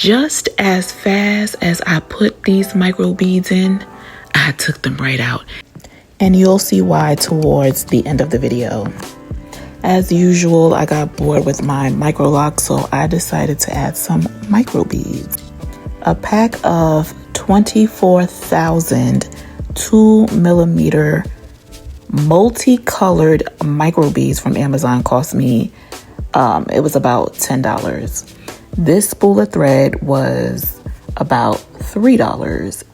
just as fast as I put these micro beads in, I took them right out. And you'll see why towards the end of the video. As usual, I got bored with my Microlocs, so I decided to add some micro beads. A pack of 24,000 2mm multicolored micro beads from Amazon cost me, it was about $10. This spool of thread was about $3.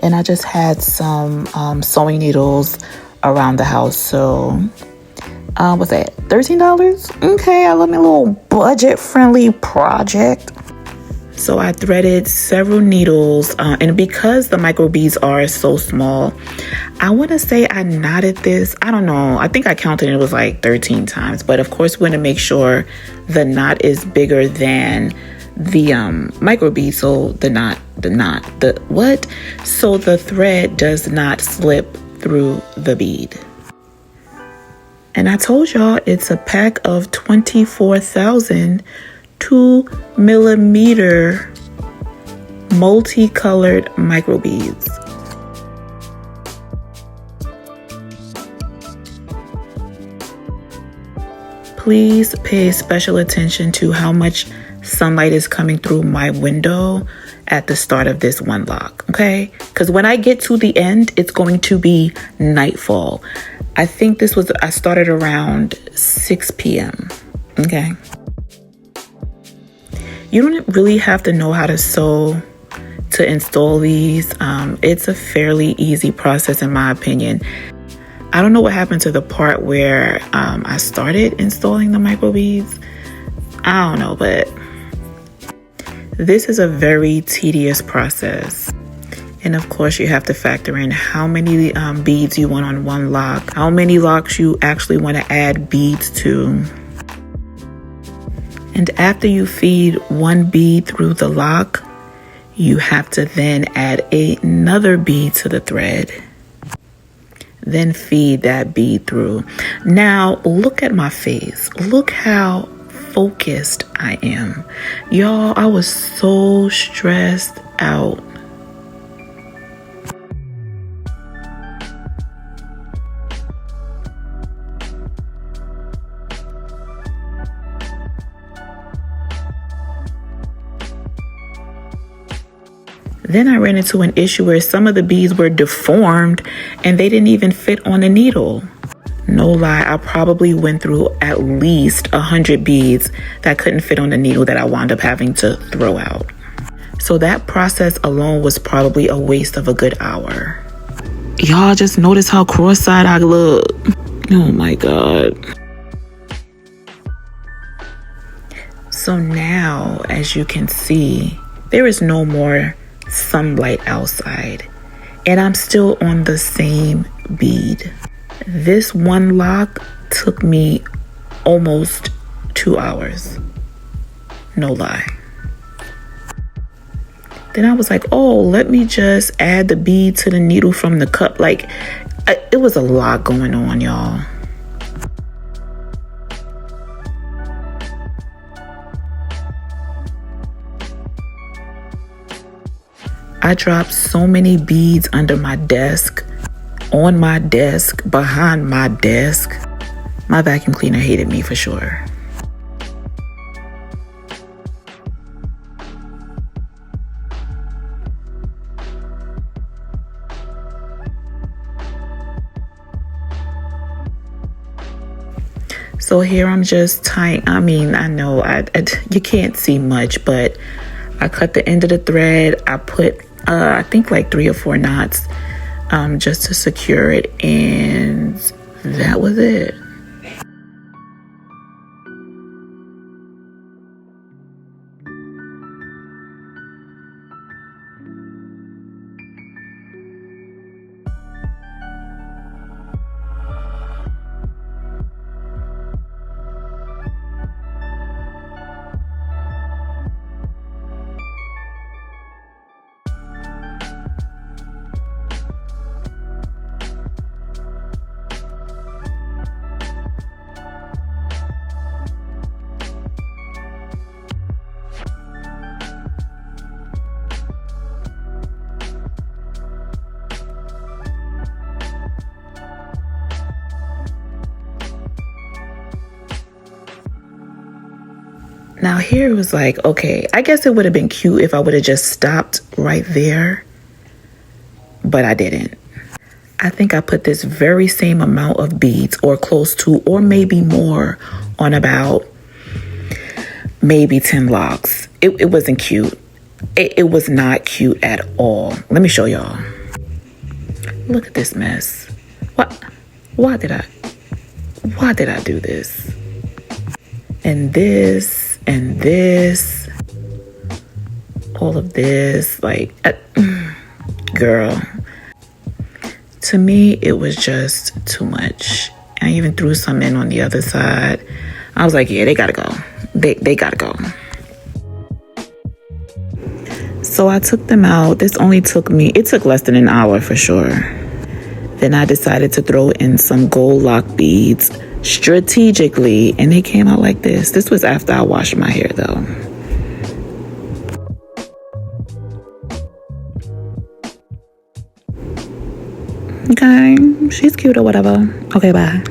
And I just had some sewing needles around the house. So, what's that? $13? Okay, I love my little budget-friendly project. So I threaded several needles, and because the micro beads are so small, I want to say I knotted this. I don't know. I think I counted it was like 13 times. But of course, we want to make sure the knot is bigger than the micro bead, so so the thread does not slip through the bead. And I told y'all it's a pack of 24,000 2mm multicolored micro beads. Please pay special attention to how much sunlight is coming through my window at the start of this one lock, okay? Because when I get to the end, it's going to be nightfall. I think I started around 6 p.m., okay? You don't really have to know how to sew to install these. It's a fairly easy process in my opinion. I don't know what happened to the part where I started installing the micro beads. I don't know, but this is a very tedious process. And of course, you have to factor in how many beads you want on one lock, how many locks you actually want to add beads to. And after you feed one bead through the lock, you have to then add another bead to the thread. Then feed that bead through. Now, look at my face. Look how focused I am. Y'all, I was so stressed out. Then I ran into an issue where some of the beads were deformed and they didn't even fit on the needle. No lie, I probably went through at least 100 beads that couldn't fit on the needle that I wound up having to throw out. So that process alone was probably a waste of a good hour. Y'all just notice how cross-eyed I look. Oh my God. So now, as you can see, there is no more sunlight outside, and I'm still on the same bead. This one lock took me almost 2 hours. No lie. Then I was like, oh, let me just add the bead to the needle from the cup. Like, it was a lot going on, y'all. I dropped so many beads under my desk, on my desk, behind my desk. My vacuum cleaner hated me for sure. So here I'm just tying, I know you can't see much, but I cut the end of the thread. I put, I think like 3 or 4 knots just to secure it, and that was it. Now here it was like, okay, I guess it would have been cute if I would have just stopped right there, but I didn't. I think I put this very same amount of beads or close to, or maybe more, on about maybe 10 locks. It wasn't cute. It was not cute at all. Let me show y'all. Look at this mess. Why did I do this? And this, and this, all of this, like, girl. To me, it was just too much. I even threw some in on the other side. I was like, yeah, they gotta go. They gotta go. So I took them out. This only took less than an hour for sure. Then I decided to throw in some gold lock beads strategically, and they came out like this. This was after I washed my hair though. Okay, she's cute or whatever. Okay, bye.